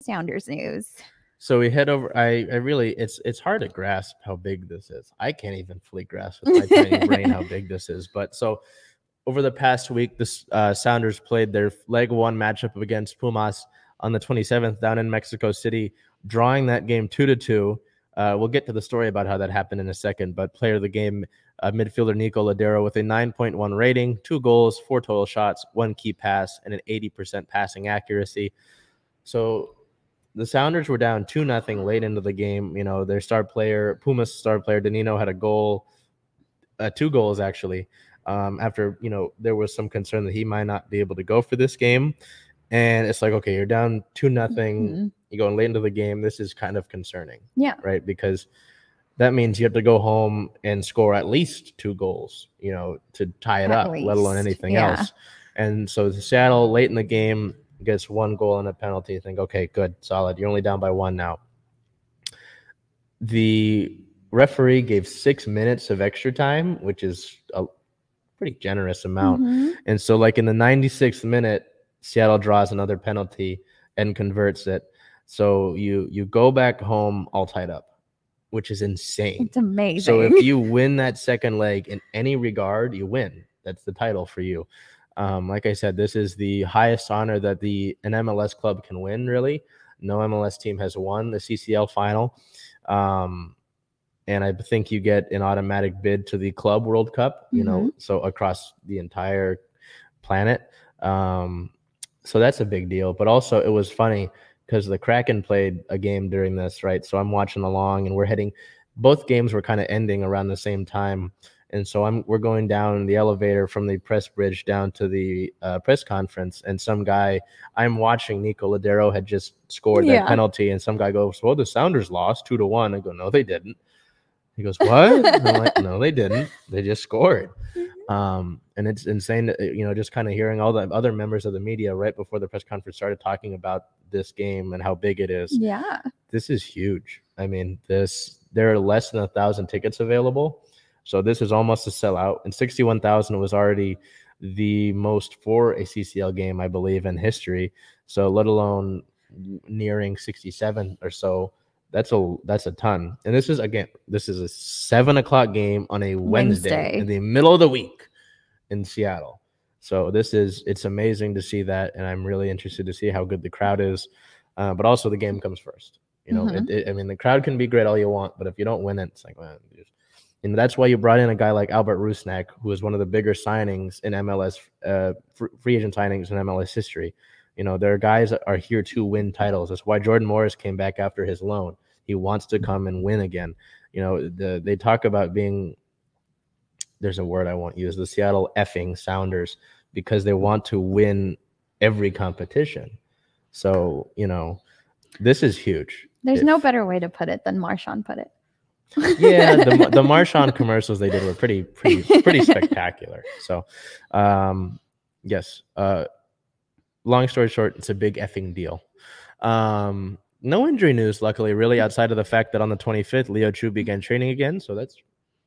Sounders news. So we head over. I really, it's hard to grasp how big this is. I can't even fully grasp with my tiny brain how big this is. But so over the past week, the Sounders played their leg 1 matchup against Pumas on the 27th down in Mexico City, drawing that game 2-2. We'll get to the story about how that happened in a second. But player of the game, midfielder Nico Ladero with a 9.1 rating, 2 goals, 4 total shots, 1 key pass, and an 80% passing accuracy. So the Sounders were down 2-0 late into the game. You know, their star player, Pumas star player Danilo, had a goal, 2 goals actually. After, you know, there was some concern that he might not be able to go for this game. And it's like, okay, you're down 2-0. You're going late into the game. This is kind of concerning. Yeah. Right? Because that means you have to go home and score at least 2 goals, you know, to tie it up, let alone anything else. And so Seattle, late in the game, gets 1 goal and a penalty. You think, okay, good, solid. You're only down by 1 now. The referee gave 6 minutes of extra time, which is a pretty generous amount. And so, like, in the 96th minute, Seattle draws another penalty and converts it. So you go back home all tied up, which is insane. It's amazing. So if you win that second leg in any regard, you win. That's the title for you. Like I said, this is the highest honor that an MLS club can win, really. No MLS team has won the CCL final. And I think you get an automatic bid to the Club World Cup, you know, so across the entire planet. So that's a big deal. But also it was funny because the Kraken played a game during this, right? So I'm watching along and both games were kind of ending around the same time. And so we're going down the elevator from the press bridge down to the press conference, and some guy, I'm watching Nico Ladero had just scored that penalty, and some guy goes, well, the Sounders lost 2-1. I go, no, they didn't. He goes, what? And I'm like, no, they didn't. They just scored. And it's insane, you know, just kind of hearing all the other members of the media right before the press conference started talking about this game and how big it is. Yeah. This is huge. I mean, there are less than 1,000 tickets available. So this is almost a sellout, and 61,000 was already the most for a CCL game, I believe, in history. So let alone nearing 67 or so, that's a ton. And this is a 7:00 game on a Wednesday in the middle of the week in Seattle. So it's amazing to see that, and I'm really interested to see how good the crowd is. But also the game comes first. You know, I mean, the crowd can be great all you want, but if you don't win it, it's like, well, and that's why you brought in a guy like Albert Rusnak, who is one of the bigger signings in MLS, free agent signings in MLS history. You know, there are guys that are here to win titles. That's why Jordan Morris came back after his loan. He wants to come and win again. You know, they talk about being, there's a word I won't use, the Seattle effing Sounders, because they want to win every competition. So, you know, this is huge. There's no better way to put it than Marshawn put it. Yeah, the Marshawn commercials they did were pretty spectacular. So, yes. Long story short, it's a big effing deal. No injury news, luckily, really, outside of the fact that on the 25th, Leo Chu began training again. So it's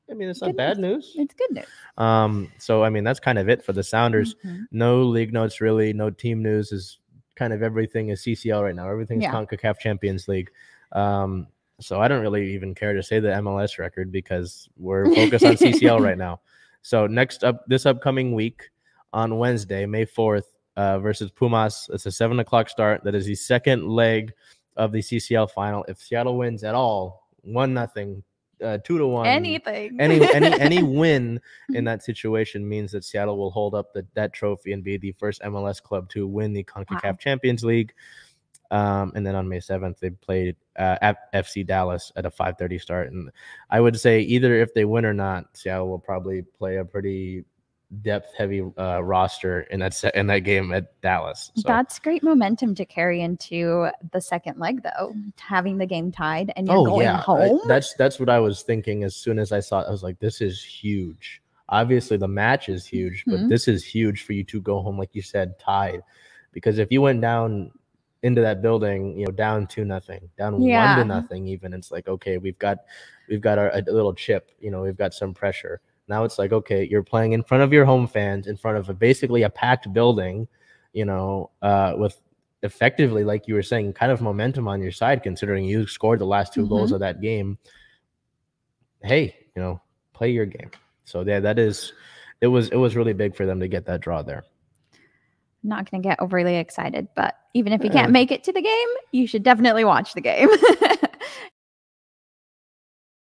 not bad news. It's good news. So I mean, that's kind of it for the Sounders. No league notes, really. No team news. Is kind of everything is CCL right now. Everything's Concacaf Champions League. So I don't really even care to say the MLS record because we're focused on CCL right now. So next up, this upcoming week on Wednesday, May 4th, versus Pumas. It's a 7:00 start. That is the second leg of the CCL final. If Seattle wins at all, 1-0, 2-1, anything, any win in that situation means that Seattle will hold up that trophy and be the first MLS club to win the Concacaf Champions League. And then on May 7th, they played at FC Dallas at a 5:30 start. And I would say either if they win or not, Seattle will probably play a pretty depth-heavy roster in that game at Dallas. So. That's great momentum to carry into the second leg, though, having the game tied and you're going home. That's what I was thinking as soon as I saw it. I was like, this is huge. Obviously, the match is huge, but this is huge for you to go home, like you said, tied. Because if you went down into that building, you know, down 2-0, down 1-0 even, it's like, okay, we've got a little chip, you know, we've got some pressure. Now it's like, okay, you're playing in front of your home fans, in front of basically a packed building, you know, with effectively, like you were saying, kind of momentum on your side, considering you scored the last 2 goals of that game. Hey, you know, play your game. So yeah, it was really big for them to get that draw there. Not going to get overly excited, but even if you can't make it to the game, you should definitely watch the game.